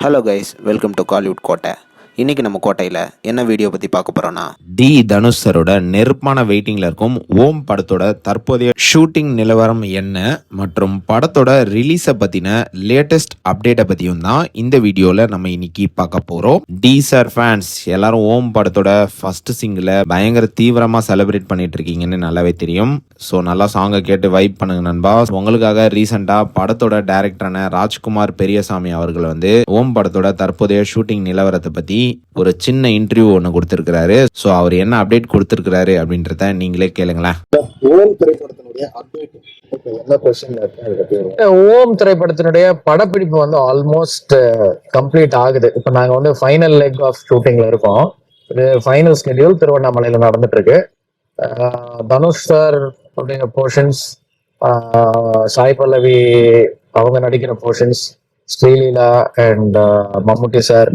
Hello guys, welcome to Kollywood கோட்டை. இன்றைக்கி நம்ம கோட்டையில் என்ன வீடியோ பற்றி பார்க்க போகிறோன்னா, டி தனுஷ் சரோட நெருப்பான வெயிட்டிங்கில் இருக்கும் ஓம் படத்தோட தற்போதைய ஷூட்டிங் நிலவரம் என்ன மற்றும் படத்தோட ரிலீஸை பற்றின லேட்டஸ்ட் அப்டேட்டை பற்றியும் தான் இந்த வீடியோவில் நம்ம இன்னைக்கு பார்க்க போகிறோம். டி சார் ஃபேன்ஸ் எல்லாரும் ஓம் படத்தோட ஃபர்ஸ்ட் சிங்கிளை பயங்கர தீவிரமாக செலிப்ரேட் பண்ணிட்டு இருக்கீங்கன்னு நல்லாவே தெரியும். ஸோ நல்லா சாங்கை கேட்டு வைப் பண்ணுங்க நண்பா. உங்களுக்காக ரீசெண்டாக படத்தோட டைரக்டரான ராஜ்குமார் பெரியசாமி அவர்கள் வந்து ஓம் படத்தோட தற்போதைய ஷூட்டிங் நிலவரத்தை பற்றி ஒரு சின்ன இன்டர்வியூ ஒன்று கொடுத்துருக்கிறாரு. ஸோ அவர் என்ன அப்டேட் கொடுத்துருக்கிறாரு அப்படின்றத நீங்களே கேளுங்களேன். ஓம் திரைப்படத்தினுடைய அப்டேட் ஓம் திரைப்படத்தினுடைய படப்பிடிப்பு வந்து ஆல்மோஸ்ட் கம்ப்ளீட் ஆகுது. இப்போ நாங்கள் வந்து ஃபைனல் லெக் ஆஃப் ஷூட்டிங்ல இருக்கோம். இது ஃபைனல் ஸ்கெடியூல் திருவண்ணாமலையில் நடந்துட்டு இருக்கு. தனுஷ் சார் அப்படிங்கிற போர்ஷன்ஸ், சாய் பல்லவி அவங்க நடிக்கிற portions, Sreeleela and Mammootty sir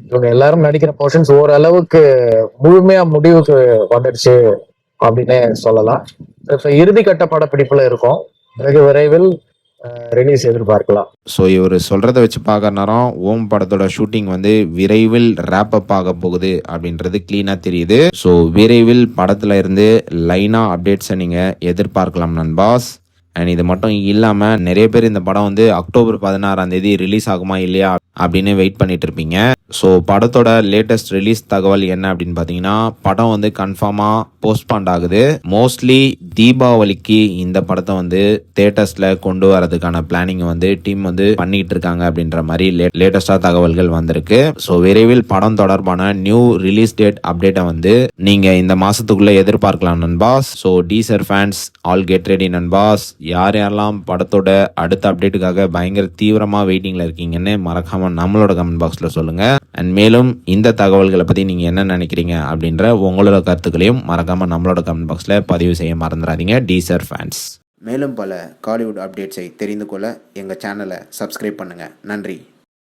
இவங்க எல்லாரும் நடிக்கிற போர்ஷன்ஸ் ஓரளவுக்கு முழுமையா முடிவுக்கு வந்துடுச்சு அப்படின்னு சொல்லலாம். இப்போ இறுதிக்கட்ட படப்பிடிப்புல இருக்கும். வெகு விரைவில் ரிலீஸ் எதிர்பார்க்கலாம். ஸோ இவர் சொல்கிறத வச்சு பார்க்குற நேரம் ஓம் படத்தோட ஷூட்டிங் வந்து விரைவில் ரேப் அப் ஆக போகுது அப்படின்றது கிளீனாக தெரியுது. ஸோ விரைவில் படத்தில் இருந்து லைனாக அப்டேட்ஸை நீங்கள் எதிர்பார்க்கலாம் நண்பாஸ். அண்ட் இது மட்டும் இல்லாமல் நிறைய பேர் இந்த படம் வந்து அக்டோபர் 16 ரிலீஸ் ஆகுமா இல்லையா அப்படின்னு வெயிட் பண்ணிட்டு இருப்பீங்க. ஸோ படத்தோட லேட்டஸ்ட் ரிலீஸ் தகவல் என்ன அப்படின்னு பார்த்தீங்கன்னா, படம் வந்து கன்ஃபார்மாக போஸ்ட்பாண்ட் ஆகுது. மோஸ்ட்லி தீபாவளிக்கு இந்த படத்தை வந்து தியேட்டர்ஸில் கொண்டு வரதுக்கான பிளானிங் வந்து டீம் வந்து பண்ணிட்டு இருக்காங்க அப்படின்ற மாதிரி லேட்டஸ்டாக தகவல்கள் வந்திருக்கு. ஸோ விரைவில் படம் தொடர்பான நியூ ரிலீஸ் டேட் அப்டேட்டை வந்து நீங்கள் இந்த மாதத்துக்குள்ளே எதிர்பார்க்கலாம் நண்பாஸ். So teaser fans all get ready நண்பாஸ். யாரெல்லாம் படத்தோட அடுத்த அப்டேட்டுக்காக பயங்கர தீவிரமாக வெயிட்டிங்கில் இருக்கீங்கன்னு மறக்காம நம்மளோட கமெண்ட் பாக்ஸில் சொல்லுங்கள். அண்ட் மேலும் இந்த தகவல்களை பற்றி நீங்கள் என்ன நினைக்கிறீங்க அப்படின்ற உங்களோட கருத்துக்களையும் மறக்காமல் நம்மளோட கமெண்ட் பாக்ஸில் பதிவு செய்ய மறந்துடாதீங்க டீசர் ஃபேன்ஸ். மேலும் பல காலிவுட் அப்டேட்ஸை தெரிந்து கொள்ள எங்கள் சேனலை சப்ஸ்கிரைப் பண்ணுங்கள். நன்றி.